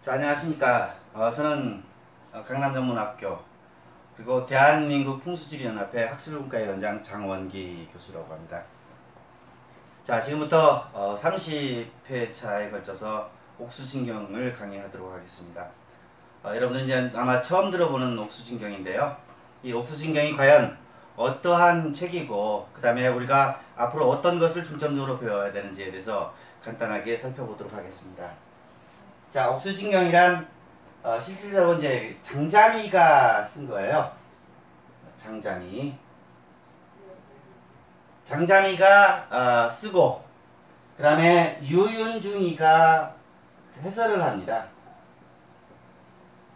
자, 안녕하십니까. 저는 강남전문학교 그리고 대한민국 풍수지리연합회 학술문과의 원장 장원기 교수라고 합니다. 자, 지금부터 30회차에 걸쳐서 옥수진경을 강의하도록 하겠습니다. 여러분들 이제 아마 처음 들어보는 옥수진경인데요. 이 옥수진경이 과연 어떠한 책이고 그 다음에 우리가 앞으로 어떤 것을 중점적으로 배워야 되는지에 대해서 간단하게 살펴보도록 하겠습니다. 자, 옥수진경이란 실질적으로 이제 장자미가 쓴 거예요. 장자미가 쓰고 그 다음에 유윤중이가 해설을 합니다.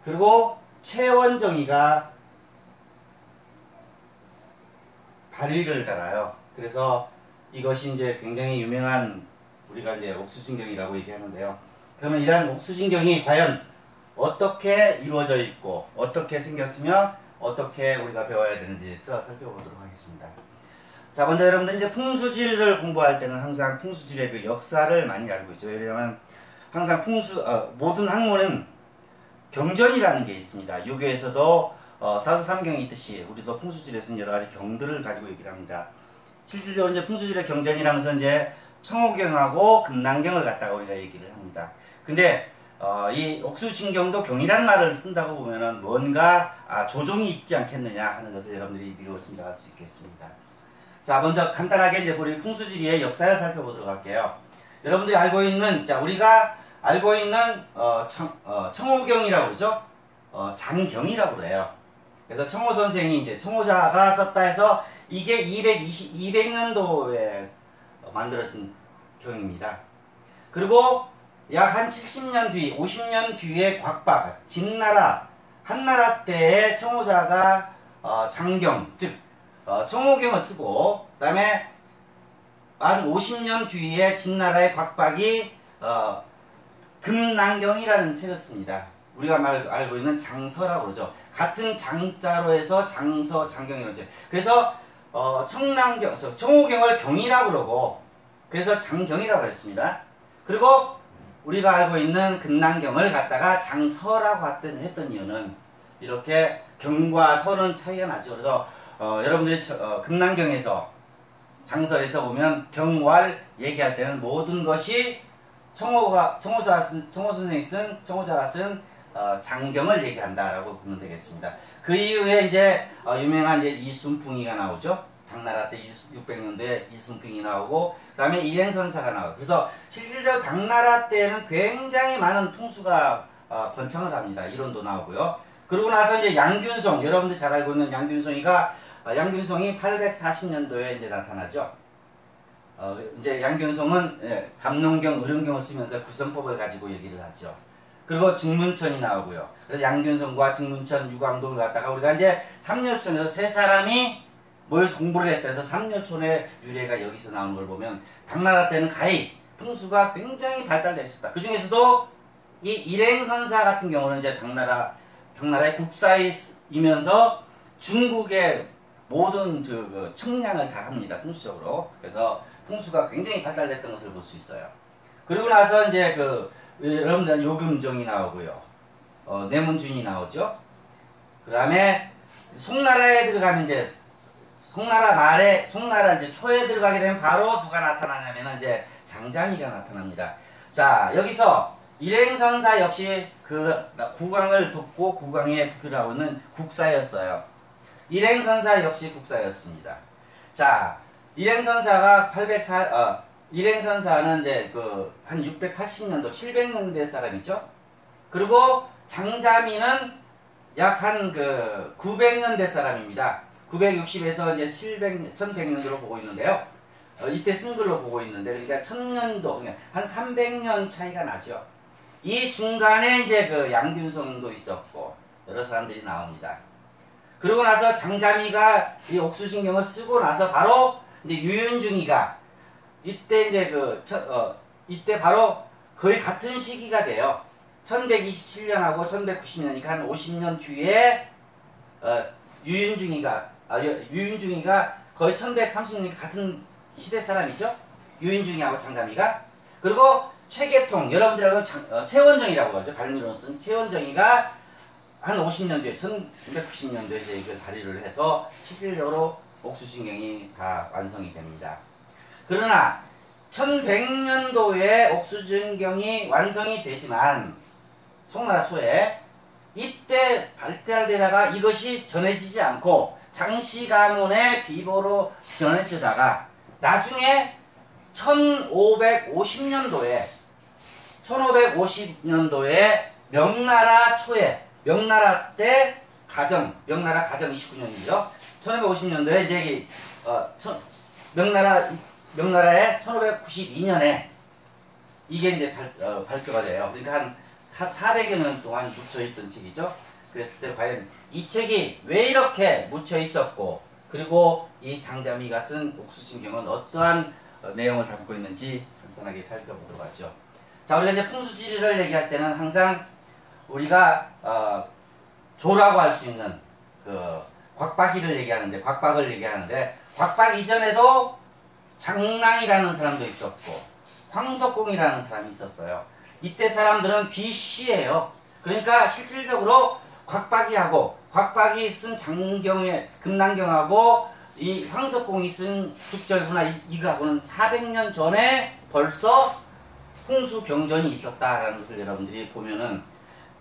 그리고 최원정이가 발의를 달아요. 그래서 이것이 이제 굉장히 유명한 우리가 이제 옥수진경이라고 얘기하는데요. 그러면 이러한 옥수진경이 과연 어떻게 이루어져 있고 어떻게 생겼으며 어떻게 우리가 배워야 되는지에 대해서 살펴보도록 하겠습니다. 자, 먼저 여러분들 이제 풍수지를 공부할 때는 항상 풍수지의 그 역사를 많이 알고 있죠. 왜냐하면 항상 모든 학문은 경전이라는 게 있습니다. 유교에서도 사서삼경이 있듯이 우리도 풍수지에서는 여러 가지 경들을 가지고 얘기를 합니다. 실질적으로 이제 풍수지의 경전이라면서 이제 청호경하고 금난경을 갖다가 우리가 얘기를 합니다. 근데 이 옥수진경도 경이라는 말을 쓴다고 보면은 뭔가 조종이 있지 않겠느냐 하는 것을 여러분들이 미루어 짐작할 수 있겠습니다. 자, 먼저 간단하게 이제 우리 풍수지리의 역사를 살펴보도록 할게요. 여러분들이 알고 있는, 자, 우리가 알고 있는 청호경이라고 그러죠? 장경이라고 그래요. 그래서 청호 선생이 이제 청호자가 썼다 해서 이게 200년도에 만들어진 경입니다. 그리고 약 한 70년 뒤, 50년 뒤에 곽박, 진나라, 한나라 때의 청호자가 장경, 즉 청호경을 쓰고 그 다음에 한 50년 뒤에 진나라의 곽박이 금난경이라는 책을 씁니다. 우리가 알고 있는 장서라고 그러죠. 같은 장자로 해서 장서, 장경이라는 책. 그래서 청호경을 경이라고 그러고 그래서 장경이라고 했습니다. 그리고 우리가 알고 있는 금난경을 갖다가 장서라고 했던 이유는 이렇게 경과 서는 차이가 나죠. 그래서 여러분들이 금난경에서 장서에서 보면 경활 얘기할 때는 모든 것이 청호 선생이 쓴 청호자가 쓴 장경을 얘기한다라고 보면 되겠습니다. 그 이후에 이제 유명한 이제 이순풍이가 나오죠. 당나라 때 600년도에 이순풍이 나오고 그 다음에 일행선사가 나오고 그래서 실질적으로 당나라 때는 굉장히 많은 풍수가 번창을 합니다. 이론도 나오고요. 그러고 나서 이제 양균송, 여러분들 잘 알고 있는 양균송이 840년도에 이제 나타나죠. 이제 양균송은 감농경, 의릉경을 쓰면서 구성법을 가지고 얘기를 하죠. 그리고 증문천이 나오고요. 그래서 양균송과 증문천, 유광동을 갖다가 우리가 이제 삼려촌에서 세 사람이 모여서 공부를 했다 해서 삼려촌의 유래가 여기서 나오는 걸 보면 당나라 때는 가히 풍수가 굉장히 발달되어 있었다. 그 중에서도 이 일행선사 같은 경우는 이제 당나라의 국사이면서 중국의 모든 청량을 다 합니다. 풍수적으로. 그래서 풍수가 굉장히 발달됐던 것을 볼 수 있어요. 그리고 나서 이제 여러분들 요금정이 나오고요. 내문준이 나오죠. 그 다음에 송나라에 들어가면 이제 송나라 이제 초에 들어가게 되면 바로 누가 나타나냐면 이제 장자미가 나타납니다. 자, 여기서 일행선사 역시 국왕을 돕고 국왕의 부표라고 하는 국사였어요. 일행선사 역시 국사였습니다. 자, 일행선사는 이제 한 680년도, 700년대 사람이죠. 그리고 장자미는 약 한 900년대 사람입니다. 960에서 이제 1100년도로 보고 있는데요. 이때 쓴 걸로 보고 있는데, 그러니까 1000년도, 한 300년 차이가 나죠. 이 중간에 이제 양균성도 있었고, 여러 사람들이 나옵니다. 그러고 나서 장자미가 이 옥수진경을 쓰고 나서 바로 이제 유윤중이가 이때 이제 이때 바로 거의 같은 시기가 돼요. 1127년하고 1190년이니까 한 50년 뒤에 유윤중이가 거의 1130년이니까 같은 시대 사람이죠. 유윤중이하고 장자미가. 그리고 최계통, 여러분들하고 최원정이라고 하죠. 발미로 쓴 최원정이가 한 50년 뒤에 1990년도에 이제 이걸 발휘를 해서 실질적으로 옥수진경이 다 완성이 됩니다. 그러나 1100년도에 옥수진경이 완성이 되지만 송나라 초에 이때 발달되다가 이것이 전해지지 않고 장씨가문의 비보로 전해지다가 나중에 1550년도에 명나라 초에 명나라 때 명나라 가정 29년이죠. 1550년도에 이제 명나라의 1592년에 이게 이제 발표가 돼요. 그러니까 한 400여 년 동안 묻혀있던 책이죠. 그랬을 때 과연 이 책이 왜 이렇게 묻혀 있었고, 그리고 이 장자미가 쓴 옥수진경은 어떠한 내용을 담고 있는지 간단하게 살펴보도록 하죠. 자, 우리가 이제 풍수지리를 얘기할 때는 항상 우리가 조라고 할 수 있는 그 곽박이를 얘기하는데, 곽박을 얘기하는데, 곽박 이전에도 장랑이라는 사람도 있었고 황석공이라는 사람이 있었어요. 이때 사람들은 BC예요. 그러니까 실질적으로 곽박이 쓴 장경의 금난경하고 이 황석공이 쓴 죽절부나 이거하고는 400년 전에 벌써 풍수 경전이 있었다라는 것을 여러분들이 보면은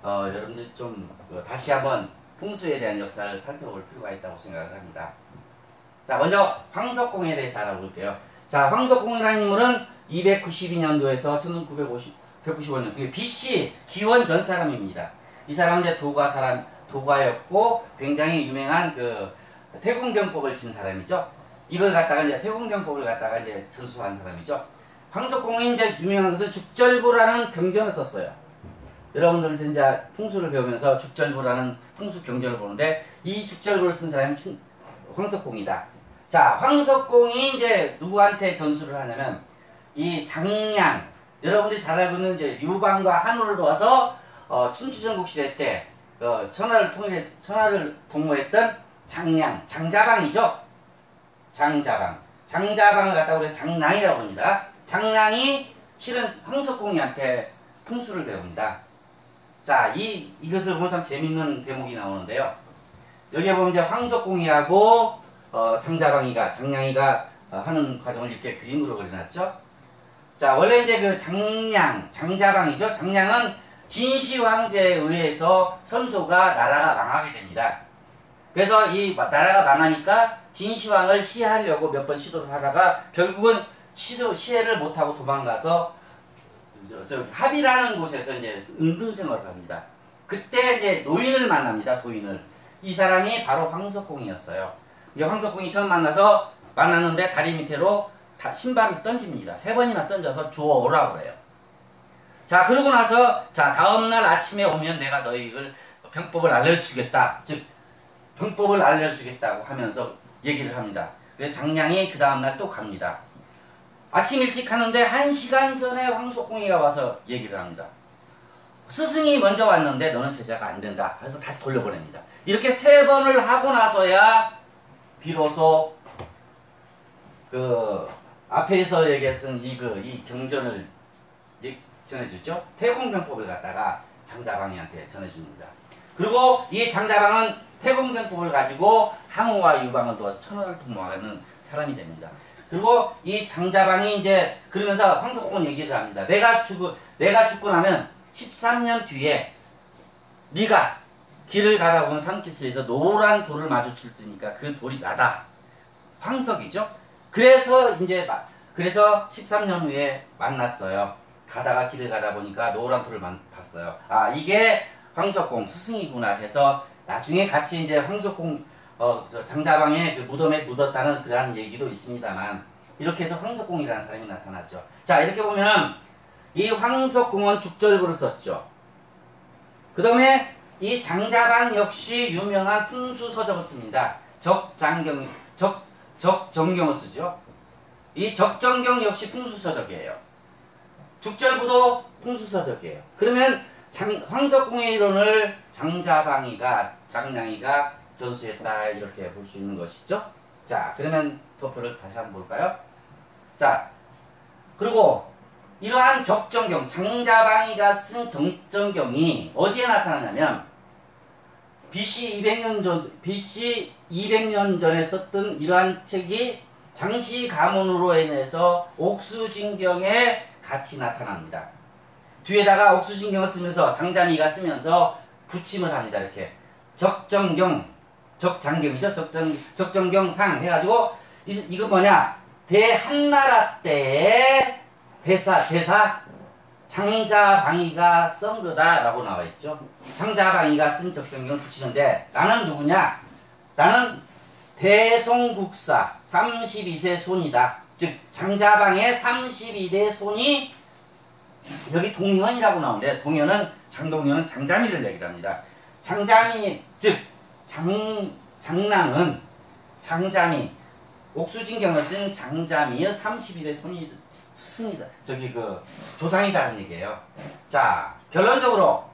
여러분들이 좀 다시 한번 풍수에 대한 역사를 살펴볼 필요가 있다고 생각을 합니다. 자, 먼저 황석공에 대해서 알아볼게요. 자, 황석공이라는 인물은 292년도에서 1995년 BC 기원 전 사람입니다. 이 사람은 이제 도가였고 굉장히 유명한 그 태공병법을 진 사람이죠. 이걸 갖다가 이제 태공병법을 갖다가 이제 전수한 사람이죠. 황석공이 이제 유명한 것은 죽절부라는 경전을 썼어요. 여러분들 이제 풍수를 배우면서 죽절부라는 풍수 경전을 보는데 이 죽절부를 쓴 사람이 황석공이다. 자, 황석공이 이제 누구한테 전수를 하냐면 이 장량, 여러분들이 잘 알고 있는 이제 유방과 한우를 도와서 춘추전국 시대 때 천하를 동무했던 장량, 장자방이죠. 장자방을 갖다가 우리가 장랑이라고 합니다. 장랑이 실은 황석공이한테 풍수를 배웁니다. 자, 이것을 보면 참 재밌는 대목이 나오는데요. 여기에 보면 이제 황석공이하고 장량이가 하는 과정을 이렇게 그림으로 그려놨죠. 자, 원래 이제 그 장자방이죠. 장량은 진시 황제에 의해서 선조가 나라가 망하게 됩니다. 그래서 이 나라가 망하니까 진시황을 시해하려고 몇 번 시도를 하다가 결국은 시해를 못하고 도망가서 합이라는 곳에서 이제 은둔 생활을 합니다. 그때 이제 노인을 만납니다. 도인을. 이 사람이 바로 황석공이었어요. 이 황석공이 처음 만났는데 다리 밑으로 신발을 던집니다. 3번이나 던져서 주워오라고 그래요. 자, 그러고 나서 다음날 아침에 오면 내가 너희를 병법을 알려주겠다. 즉 병법을 알려주겠다고 하면서 얘기를 합니다. 그래서 장량이 그 다음날 또 갑니다. 아침 일찍 하는데 1시간 전에 황석공이가 와서 얘기를 합니다. 스승이 먼저 왔는데 너는 제자가 안 된다. 그래서 다시 돌려보냅니다. 이렇게 3번을 하고 나서야 비로소 그 앞에서 얘기했던 이 경전을 전해주죠. 태공병법을 갖다가 장자방이한테 전해줍니다. 그리고 이 장자방은 태공병법을 가지고 항우와 유방을 도와서 천하를 통모하는 사람이 됩니다. 그리고 이 장자방이 이제 그러면서 황석공은 얘기를 합니다. 내가 죽고 나면 13년 뒤에 네가 길을 가다 보면 산기슭에서 노란 돌을 마주칠 테니까 그 돌이 나다. 황석이죠. 그래서 13년 후에 만났어요. 길을 가다 보니까 노란 돌을 봤어요. 아, 이게 황석공 스승이구나 해서 나중에 같이 이제 황석공 장자방의 그 무덤에 묻었다는 그러한 얘기도 있습니다만, 이렇게 해서 황석공이라는 사람이 나타났죠. 자, 이렇게 보면 이 황석공은 죽절부를 썼죠. 그 다음에 이 장자방 역시 유명한 풍수서적을 씁니다. 적정경을 쓰죠. 이 적정경 역시 풍수서적이에요. 죽절부도 풍수서적이에요. 그러면 황석공의 이론을 장량이가 전수했다, 이렇게 볼 수 있는 것이죠. 자, 그러면 도표를 다시 한번 볼까요? 자, 그리고 이러한 적정경, 장자방이가 쓴 적정경이 어디에 나타나냐면 BC 200년 전에 썼던 이러한 책이 장씨 가문으로 인해서 옥수진경에 같이 나타납니다. 뒤에다가 옥수진경을 쓰면서 장자미가 쓰면서 붙임을 합니다. 이렇게 적정경, 적장경이죠. 적정경상 해가지고 이거 뭐냐? 대한나라 때의 제사 장자방이가 쓴 거다라고 나와 있죠. 장자방이가 쓴 적정경을 붙이는데 나는 누구냐? 나는 대송국사 32세 손이다. 즉 장자방의 32대 손이 여기 동현이라고 나오는데 동현은 장동현은 장자미를 얘기를 합니다. 장자미 즉 장랑은 장자미 옥수진경을 쓴 장자미의 31대 손이 스승이다. 저기 조상이다는 얘기예요. 자 결론적으로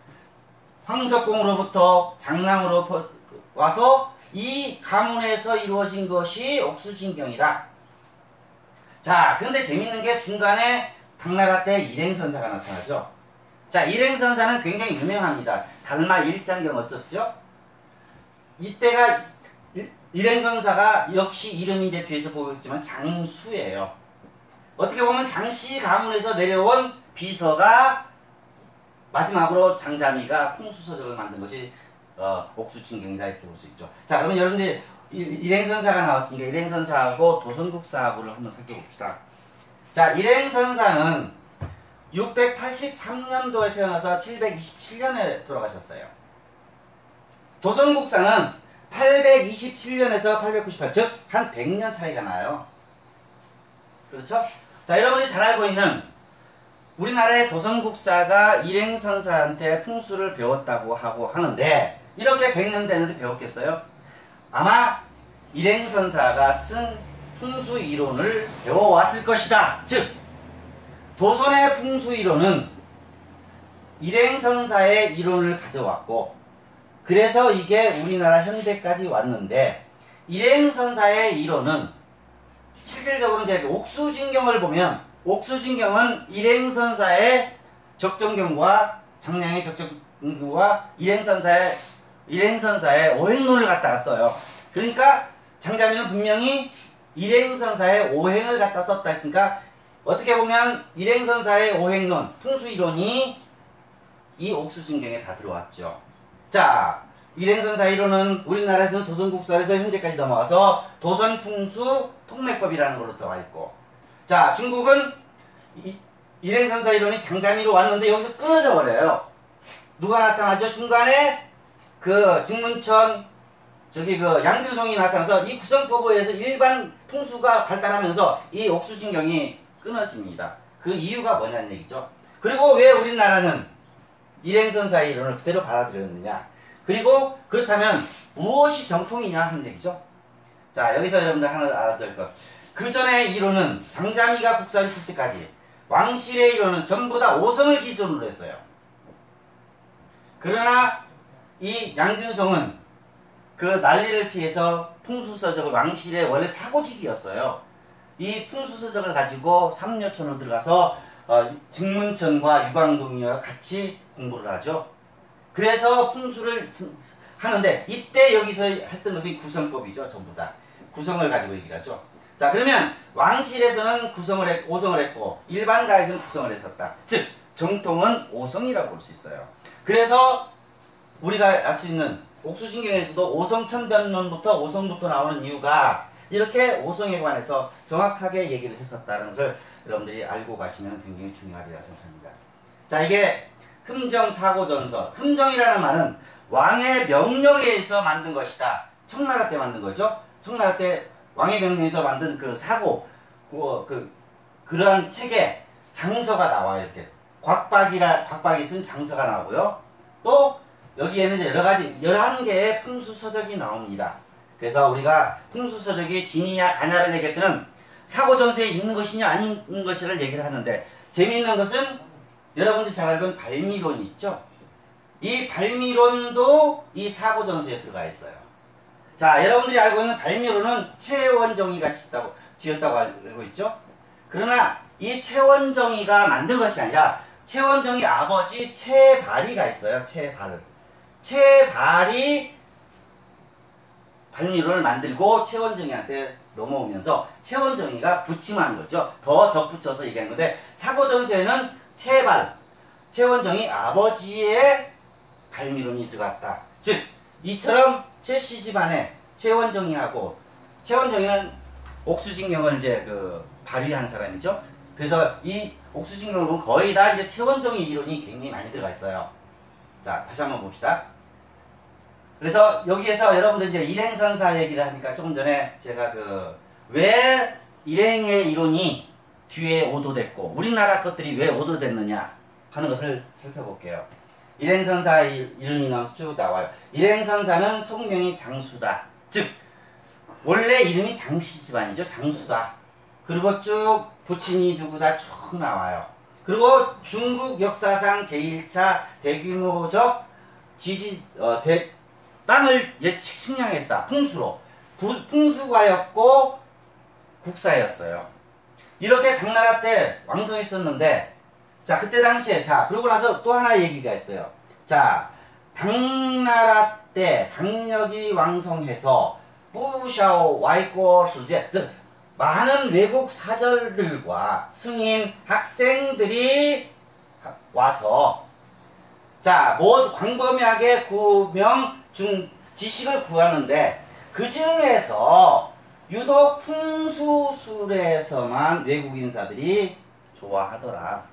황석공으로부터 장랑으로 와서 이 가문에서 이루어진 것이 옥수진경이다. 자 그런데 재밌는 게 중간에 당나라 때 일행선사가 나타나죠. 자 일행선사는 굉장히 유명합니다. 달마 일장경을 썼죠. 이때가 일행선사가 역시 이름이 이제 뒤에서 보겠지만 장수예요. 어떻게 보면 장씨 가문에서 내려온 비서가 마지막으로 장자미가 풍수서적을 만든 것이 옥수진경이다 이렇게 볼 수 있죠. 자 그러면 여러분들 일행선사가 나왔으니까 일행선사하고 도선국사하고를 한번 살펴봅시다. 자 일행선사는 683년도에 태어나서 727년에 돌아가셨어요. 도선국사는 827년에서 898, 즉 한 100년 차이가 나요. 그렇죠? 자 여러분이 잘 알고 있는 우리나라의 도선국사가 일행선사한테 풍수를 배웠다고 하고 하는데 이렇게 100년 되는데 배웠겠어요? 아마 일행선사가 쓴 풍수 이론을 배워왔을 것이다. 즉 도선의 풍수 이론은 일행선사의 이론을 가져왔고 그래서 이게 우리나라 현대까지 왔는데 일행선사의 이론은 실질적으로 이제 옥수진경을 보면 옥수진경은 일행선사의 적정경과 장량의 적정경과 일행선사의 오행론을 갖다가 써요. 그러니까 장자미는 분명히 일행선사의 오행을 갖다 썼다 했으니까 어떻게 보면 일행선사의 오행론, 풍수이론이 이 옥수진경에 다 들어왔죠. 자, 일행선사 이론은 우리나라에서는 도선국사에서 현재까지 넘어와서 도선풍수 통맥법이라는 걸로 들어와 있고 자, 중국은 일행선사 이론이 장자미로 왔는데 여기서 끊어져 버려요. 누가 나타나죠? 중간에 증문천 양균성이 나타나서 이 구성법에 의해서 일반 풍수가 발달하면서 이 옥수진경이 끊어집니다. 그 이유가 뭐냐는 얘기죠. 그리고 왜 우리나라는 일행선사의 이론을 그대로 받아들였느냐. 그리고 그렇다면 무엇이 정통이냐 하는 얘기죠. 자 여기서 여러분들 하나 알아둬야 될 것. 그 전의 이론은 장자미가 국사를 쓸 때까지 왕실의 이론은 전부 다 오성을 기준으로 했어요. 그러나 이 양균성은 그 난리를 피해서 풍수서적을 왕실의 원래 사고직이었어요. 이 풍수서적을 가지고 삼려천으로 들어가서 증문천과 유광동이와 같이 공부를 하죠. 그래서 풍수를 하는데 이때 여기서 했던 것이 구성법이죠. 전부 다 구성을 가지고 얘기를 하죠. 자 그러면 왕실에서는 오성을 했고 일반가에서는 구성을 했었다. 즉 정통은 오성이라고 볼 수 있어요. 그래서 우리가 알 수 있는 옥수진경에서도 오성천변론부터 오성부터 나오는 이유가 이렇게 오성에 관해서 정확하게 얘기를 했었다는 것을 여러분들이 알고 가시면 굉장히 중요하리라 생각합니다. 자 이게 흠정사고전서. 흠정이라는 말은 왕의 명령에 의해서 만든 것이다. 청나라 때 만든 거죠. 청나라 때 왕의 명령에 의해서 만든 그 사고, 그러한 책에 장서가 나와요. 이렇게 곽박이 쓴 장서가 나오고요. 또 여기에는 이제 11개의 풍수서적이 나옵니다. 그래서 우리가 풍수서적이 진이냐 가냐를 얘기할 때는 사고전서에 있는 것이냐 아닌 것이냐를 얘기를 하는데 재미있는 것은 여러분들이 잘 알고 있는 발미론이 있죠. 이 발미론도 이 사고전서에 들어가 있어요. 자, 여러분들이 알고 있는 발미론은 최원종이가 지었다고 알고 있죠. 그러나 이 최원정이가 만든 것이 아니라 최원정이 아버지 최발이가 있어요. 최발이 발미론을 만들고 최원정이한테 넘어오면서 최원정이가 부침한 거죠. 더 덧붙여서 얘기한 건데 사고정서에는 최원정이 아버지의 발미론이 들어갔다. 즉 이처럼 최씨 집안에 최원정이하고 최원정이는 옥수진경을 이제 발휘한 사람이죠. 그래서 이 옥수진경을 보면 거의 다 이제 최원정의 이론이 굉장히 많이 들어가 있어요. 자, 다시 한번 봅시다. 그래서 여기에서 여러분들 이제 일행선사 얘기를 하니까 조금 전에 제가 왜 일행의 이론이 뒤에 오도됐고 우리나라 것들이 왜 오도됐느냐 하는 것을 살펴볼게요. 일행선사 이름이 나와서 쭉 나와요. 일행선사는 속명이 장수다. 즉 원래 이름이 장씨 집안이죠. 장수다. 그리고 쭉 부친이 누구다 쭉 나와요. 그리고 중국 역사상 제1차 대규모적 땅을 측량했다. 풍수로. 풍수가였고 국사였어요. 이렇게 당나라 때 왕성했었는데 자 그때 당시에 그러고 나서 또 하나 얘기가 있어요. 자 당나라 때 강력이 왕성해서 부샤오 와이꼬 수제 많은 외국 사절들과 승인 학생들이 와서 광범위하게 지식을 구하는데 그 중에서 유독 풍수술에서만 외국 인사들이 좋아하더라.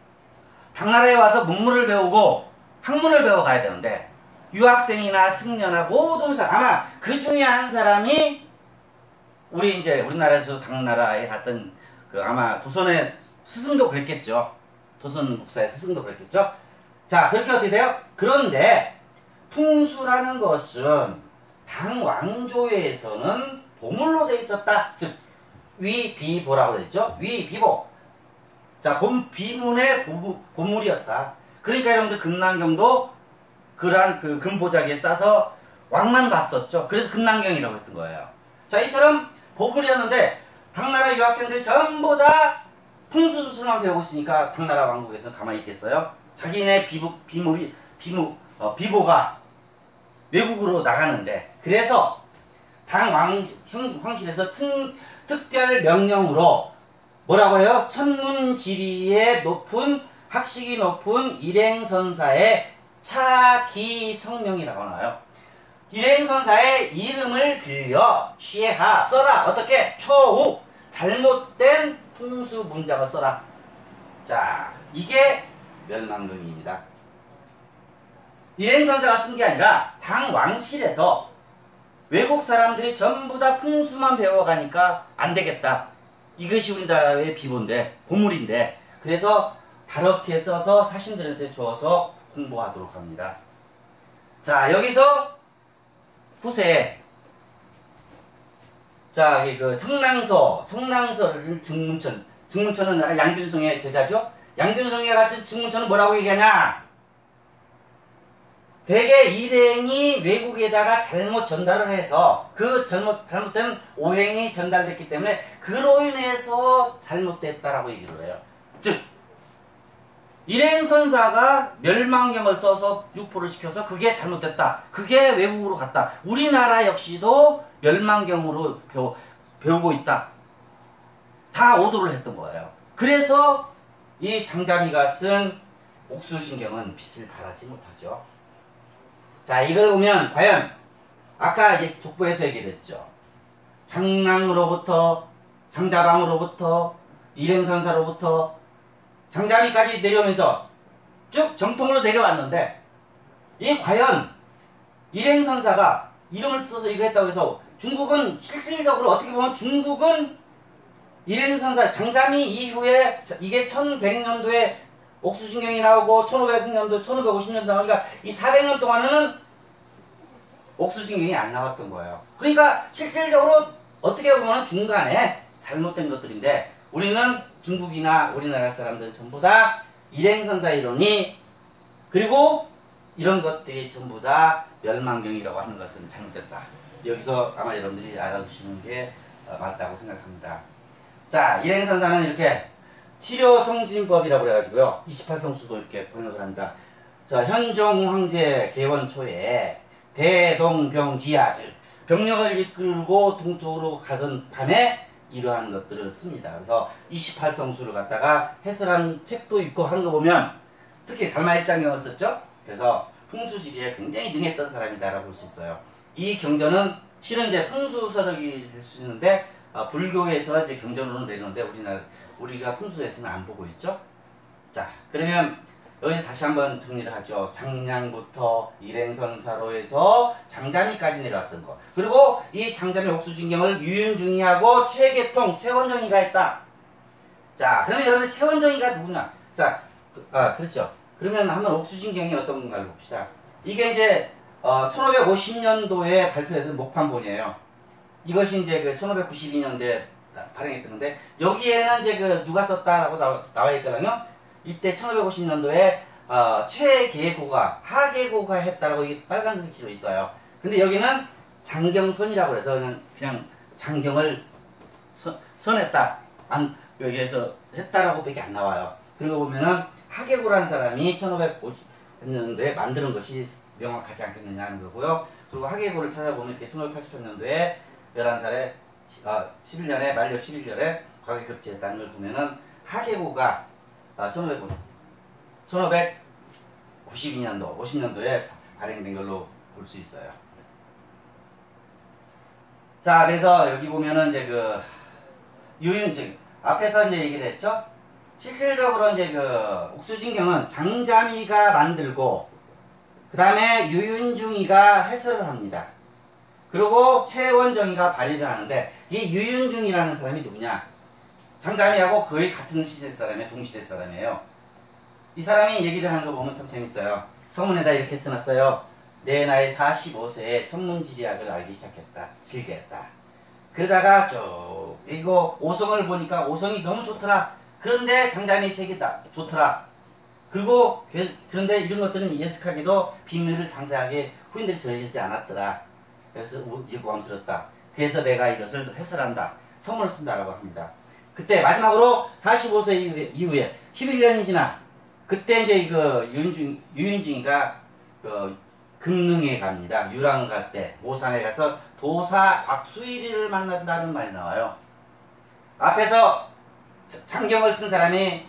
당나라에 와서 문물을 배우고 학문을 배워가야 되는데 유학생이나 승려나 모든 사람 아마 그 중에 한 사람이 우리나라에서 당나라에 갔던 아마 도선의 스승도 그랬겠죠. 도선 국사의 스승도 그랬겠죠. 자 그렇게 어떻게 돼요? 그런데 풍수라는 것은 당 왕조에서는 보물로 돼 있었다. 즉 위비보라고 그랬죠. 위비보. 자 비문의 보물이었다. 그러니까 여러분들 금난경도 그러한 금보자기에 싸서 왕만 봤었죠. 그래서 금난경이라고 했던 거예요. 자 이처럼 보물이었는데 당나라 유학생들이 전부 다 풍수술만 배우고 있으니까 당나라 왕국에서 가만히 있겠어요? 자기네 비보가 외국으로 나가는데 그래서 당 황실에서 특별 명령으로 뭐라고 해요? 천문지리의 학식이 높은 일행선사의 차기성명이라고 나와요. 일행선사의 이름을 빌려 시해하 써라. 어떻게? 초우 잘못된 풍수 문장을 써라. 자 이게 멸망론입니다. 일행선사가 쓴 게 아니라 당 왕실에서 외국 사람들이 전부 다 풍수만 배워가니까 안 되겠다. 이것이 우리나라의 비본데 보물인데 그래서 다르게 써서 사신들한테 줘서 공부하도록 합니다. 자 여기서 보세. 자 청랑서를 증문천은 양균성의 제자죠. 양균성이 같은 증문천은 뭐라고 얘기하냐? 대개 일행이 외국에다가 잘못 전달을 해서 그 잘못된 오행이 전달됐기 때문에 그로 인해서 잘못됐다라고 얘기를 해요. 즉 일행선사가 멸망경을 써서 유포를 시켜서 그게 잘못됐다. 그게 외국으로 갔다. 우리나라 역시도 멸망경으로 배우고 있다. 다 오도를 했던 거예요. 그래서 이 장자미가 쓴 옥수신경은 빛을 발하지 못하죠. 자 이걸 보면 과연 아까 이제 족보에서 얘기했죠. 장랑으로부터 장자방으로부터 일행선사로부터 장자미까지 내려오면서 쭉 정통으로 내려왔는데 이 과연 일행선사가 이름을 써서 이거 했다고 해서 중국은 실질적으로 어떻게 보면 중국은 일행선사 장자미 이후에 이게 1100년도에 옥수진경이 나오고 1500년도 1550년도 나오니까 이 400년 동안은 옥수진경이 안 나왔던 거예요. 그러니까 실질적으로 어떻게 보면 중간에 잘못된 것들인데 우리는 중국이나 우리나라 사람들은 전부 다 일행선사 이론이 그리고 이런 것들이 전부 다 멸망경이라고 하는 것은 잘못됐다. 여기서 아마 여러분들이 알아두시는 게 맞다고 생각합니다. 자 일행선사는 이렇게 치료성진법이라고 그래가지고요. 28성수도 이렇게 번역을 합니다. 자, 현종 황제 개원 초에 대동병지하, 즉 병력을 이끌고 동쪽으로 가던 밤에 이러한 것들을 씁니다. 그래서 28성수를 갖다가 해설하는 책도 있고 하는 거 보면 특히 달마일장경을 썼죠. 그래서 풍수지리에 굉장히 능했던 사람이다라고 볼 수 있어요. 이 경전은 실은 이제 풍수서적이 될 수 있는데 불교에서 이제 경전으로 내리는데 우리가 풍수에서는 안 보고 있죠. 자, 그러면 여기서 다시 한번 정리를 하죠. 장량부터 일행선사로에서 장자미까지 내려왔던 거. 그리고 이 장자미 옥수진경을 유윤중이하고 최계통, 최원정이가 했다. 자, 그러면 여러분들 최원정이가 누구냐? 자, 그렇죠. 그러면 한번 옥수진경이 어떤 건가를 봅시다. 이게 이제 1550년도에 발표된 목판본이에요. 이것이 이제 그 1592년도에 발행했던 건데 여기에는 이제 그 누가 썼다라고 나와 있거든요. 이때 1550년도에 최계고가 하계고가 했다라고 이게 빨간 글씨로 있어요. 근데 여기는 장경선이라고 해서 그냥 장경을 선했다, 여기에서 했다라고 밖에 안 나와요. 그리고 보면은 하계고라는 사람이 1550년도에 만드는 것이 명확하지 않겠느냐 하는 거고요. 그리고 하계고를 찾아보면 이렇게 1588년도에 11살에 11년에 만료 11년에 과거에 급제했다는 걸 보면은 하계고가 1592년도 50년도에 발행된 걸로 볼 수 있어요. 자, 그래서 여기 보면은 이제 그 유윤증 앞에서 이제 얘기를 했죠. 실질적으로 이제 그 옥수진경은 장자미가 만들고 그 다음에 유윤중이가 해설을 합니다. 그리고 최원정이가 발의를 하는데 이 유윤중이라는 사람이 누구냐? 장자미하고 거의 같은 시대 사람이에요. 동시대 사람이에요. 이 사람이 얘기를 하는 거 보면 참 재밌어요. 서문에다 이렇게 써놨어요. 내 나이 45세에 천문지리학을 알기 시작했다. 즐겼다. 그러다가 쭉 이거 오성을 보니까 오성이 너무 좋더라. 그런데 장자미 책이 좋더라. 그리고 그런데 이런 것들은 예측하기도 비밀을 장세하게 후인들이 전해지지 않았더라. 그래서 유감스럽다. 그래서 내가 이것을 해설한다. 서문을 쓴다라고 합니다. 그때 마지막으로 45세 이후에 11년이 지나 그때 이제 그 유윤중이가 금능에 갑니다. 유랑 갈 때 모산에 가서 도사 곽수일이를 만난다는 말이 나와요. 앞에서 장경을 쓴 사람이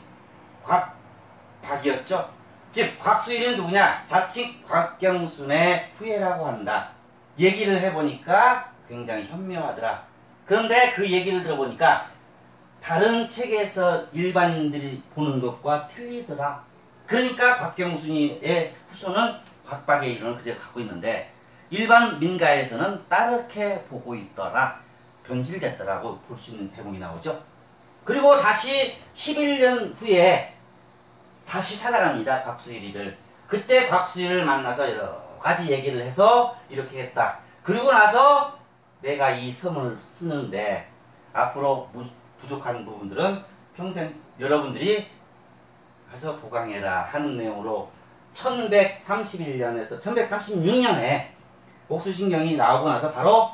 곽박이었죠. 즉 곽수일은 누구냐? 자칭 곽경순의 후예라고 한다. 얘기를 해보니까 굉장히 현묘하더라. 그런데 그 얘기를 들어보니까 다른 책에서 일반인들이 보는 것과 틀리더라. 그러니까 곽경순이의 후손은 곽박의 이론을 그대로 갖고 있는데 일반 민가에서는 다르게 보고 있더라. 변질됐더라고 볼 수 있는 대목이 나오죠. 그리고 다시 11년 후에 다시 찾아갑니다. 곽수일이를. 그때 곽수일을 만나서 여러 가지 얘기를 해서 이렇게 했다. 그리고 나서 내가 이 서문을 쓰는데 앞으로 부족한 부분들은 평생 여러분들이 가서 보강해라 하는 내용으로 1131년에서 1136년에 옥수진경이 나오고 나서 바로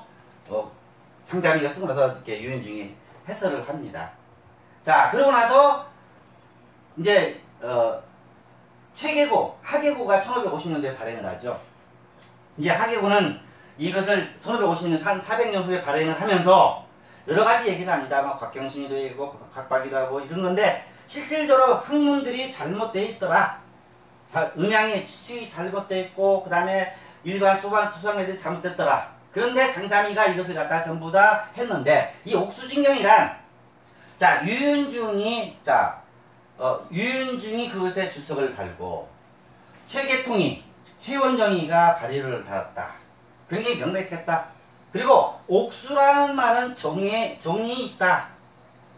장자미가 쓰고 나서 이렇게 유윤중이 해설을 합니다. 자, 그러고 나서 이제 최계고, 하계고가 1550년도에 발행을 하죠. 이제 하계고는 이것을 1550년 400년 후에 발행을 하면서 여러 가지 얘기를 합니다. 막 곽경순이도 있고 곽박이도 하고 이런 건데 실질적으로 학문들이 잘못되어 있더라. 음양의 추측이 잘못되어 있고 그 다음에 일반 수상애들이 잘못됐더라. 그런데 장자미가 이것을 갖다 전부 다 했는데 이 옥수진경이란 자 유윤중이 그것에 주석을 달고 최계통이 최원정이가 발의를 달았다. 굉장히 명백했다. 그리고 옥수라는 말은 정이 있다.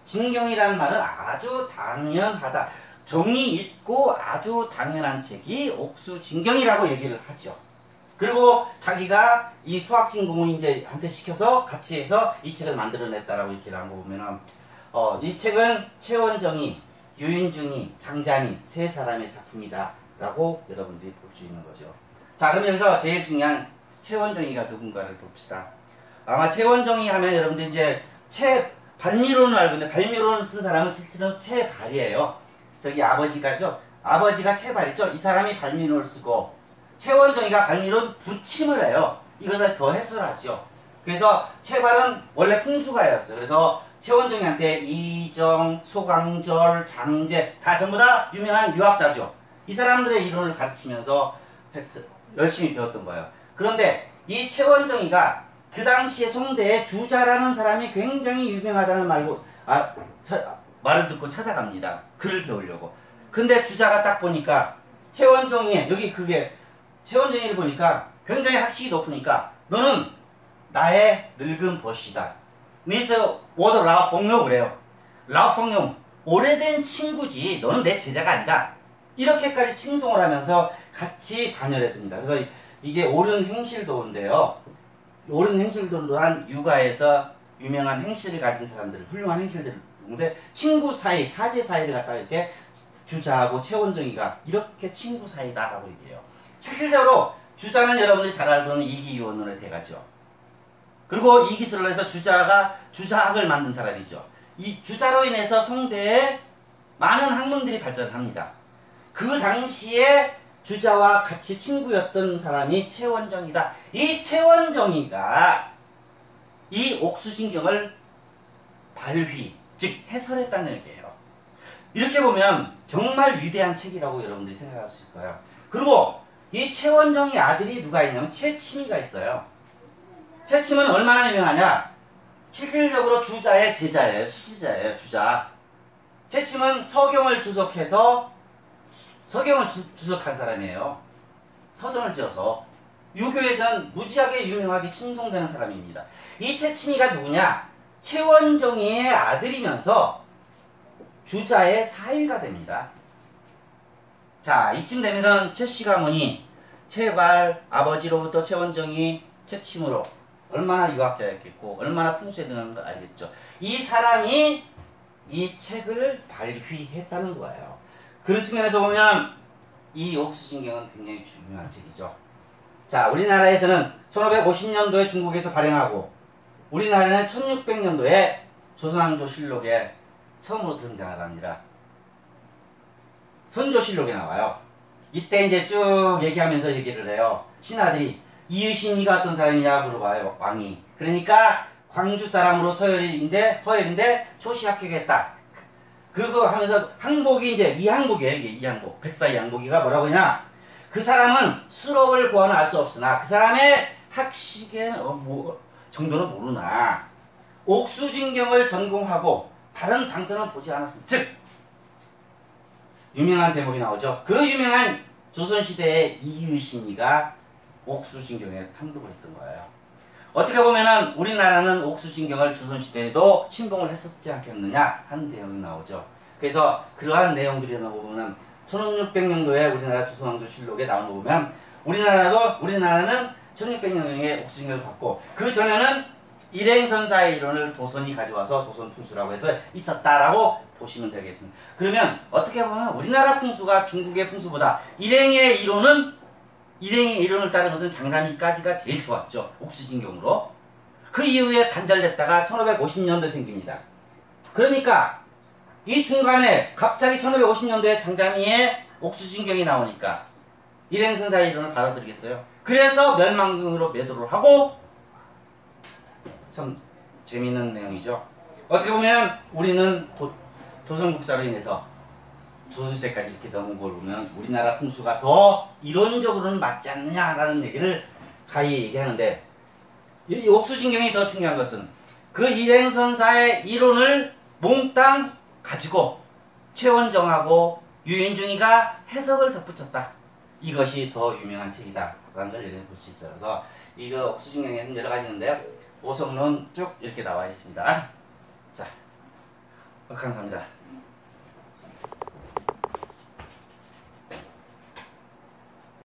진경이라는 말은 아주 당연하다. 정이 있고 아주 당연한 책이 옥수진경이라고 얘기를 하죠. 그리고 자기가 이 수학진공인한테 시켜서 같이 해서 이 책을 만들어냈다라고 이렇게 나온 거 보면은 이 책은 최원정이, 유윤중이, 장자미 세 사람의 작품이다 라고 여러분들이 볼 수 있는 거죠. 자, 그럼 여기서 제일 중요한 최원정이가 누군가를 봅시다. 아마 최원정이 하면 여러분들 이제 발미론을 알고 있는데 발미론을 쓴 사람은 실제로 채발이에요. 저기 아버지가죠. 아버지가 채발이죠. 이 사람이 발미론을 쓰고 채원정이가 발미론 부침을 해요. 이것을 더 해설하죠. 그래서 채발은 원래 풍수가였어요. 그래서 채원정이한테 이정, 소강절, 장제 다 전부 다 유명한 유학자죠. 이 사람들의 이론을 가르치면서 열심히 배웠던 거예요. 그런데 이 채원정이가 그 당시에 송대에 주자라는 사람이 굉장히 유명하다는 말을 듣고 찾아갑니다. 글을 배우려고. 근데 주자가 딱 보니까 채원정이 여기 그게 채원정이를 보니까 굉장히 학식이 높으니까 너는 나의 늙은 벗이다. 그래서 워드 라오펑룡 그래요. 라오펑룡 오래된 친구지 너는 내 제자가 아니다. 이렇게까지 칭송을 하면서 같이 반열해 둡니다. 그래서 이게 옳은 행실도인데요. 옳은 행실도 또한 육아에서 유명한 행실을 가진 사람들, 훌륭한 행실들을 보는데 친구 사이, 사제 사이를 갖다가 이렇게 주자하고 채원정이가 이렇게 친구 사이다라고 얘기해요. 실질적으로 주자는 여러분들이 잘 알고 있는 이기원론의 대가죠. 그리고 이기술로 해서 주자가 주자학을 만든 사람이죠. 이 주자로 인해서 송대에 많은 학문들이 발전합니다. 그 당시에 주자와 같이 친구였던 사람이 채원정이다. 이 채원정이가 이 옥수진경을 발휘, 즉 해설했다는 얘기예요. 이렇게 보면 정말 위대한 책이라고 여러분들이 생각할 수 있을 거예요. 그리고 이 채원정이 아들이 누가 있냐면 채침이가 있어요. 채침은 얼마나 유명하냐? 실질적으로 주자의 제자예요. 수지자예요. 주자. 채침은 서경을 주석해서 서경을 주석한 사람이에요. 서전을 지어서 유교에서는 무지하게 유명하게 칭송되는 사람입니다. 이 채침이가 누구냐? 채원정이의 아들이면서 주자의 사위가 됩니다. 자, 이쯤 되면은 채씨 가문이 채발 아버지로부터 채원정이 채침으로 얼마나 유학자였겠고 얼마나 풍수했다는 걸 알겠죠. 이 사람이 이 책을 발휘했다는 거예요. 그런 측면에서 보면 이 옥수진경은 굉장히 중요한 책이죠. 자, 우리나라에서는 1550년도에 중국에서 발행하고 우리나라는 1600년도에 조선왕조실록에 처음으로 등장을 합니다. 선조실록에 나와요. 이때 이제 쭉 얘기하면서 얘기를 해요. 신하들이 이유신이가 어떤 사람이냐 물어봐요. 왕이. 그러니까 광주 사람으로 허열인데 초시 합격했다. 그리고 하면서 항복이 이제 이항복이에요. 이항복. 백사 이항복이가 뭐라고 하냐. 그 사람은 수록을 구하는 알 수 없으나 그 사람의 학식의 정도는 모르나 옥수진경을 전공하고 다른 방선은 보지 않았습니다. 즉 유명한 대목이 나오죠. 그 유명한 조선시대의 이유신이가 옥수진경에 탐독을 했던 거예요. 어떻게 보면은 우리나라는 옥수진경을 조선시대에도 신봉을 했었지 않겠느냐 하는 내용이 나오죠. 그래서 그러한 내용들이 나오면 1600년도에 우리나라 조선왕조실록에 나온 거 보면 우리나라는 1600년도에 옥수진경을 받고 그 전에는 일행선사의 이론을 도선이 가져와서 도선풍수라고 해서 있었다라고 보시면 되겠습니다. 그러면 어떻게 보면 우리나라 풍수가 중국의 풍수보다 일행의 이론을 따른 것은 장삼이까지가 제일 좋았죠. 옥수진경으로. 그 이후에 단절됐다가 1550년도에 생깁니다. 그러니까 이 중간에 갑자기 1550년도에 장자미의 옥수진경이 나오니까 일행선사의 이론을 받아들이겠어요. 그래서 멸망으로 매도를 하고 참 재미있는 내용이죠. 어떻게 보면 우리는 도선국사로 인해서 조선시대까지 이렇게 넘은 걸 보면 우리나라 풍수가 더 이론적으로는 맞지 않느냐라는 얘기를 가히 얘기하는데 이 옥수진경이 더 중요한 것은 그 일행선사의 이론을 몽땅 가지고 최원정하고 유인중이가 해석을 덧붙였다. 이것이 더 유명한 책이다 라는 걸 볼 수 있어요. 그래서 이거 옥수진경에는 여러 가지 있는데요. 오성론 쭉 이렇게 나와 있습니다. 자, 감사합니다.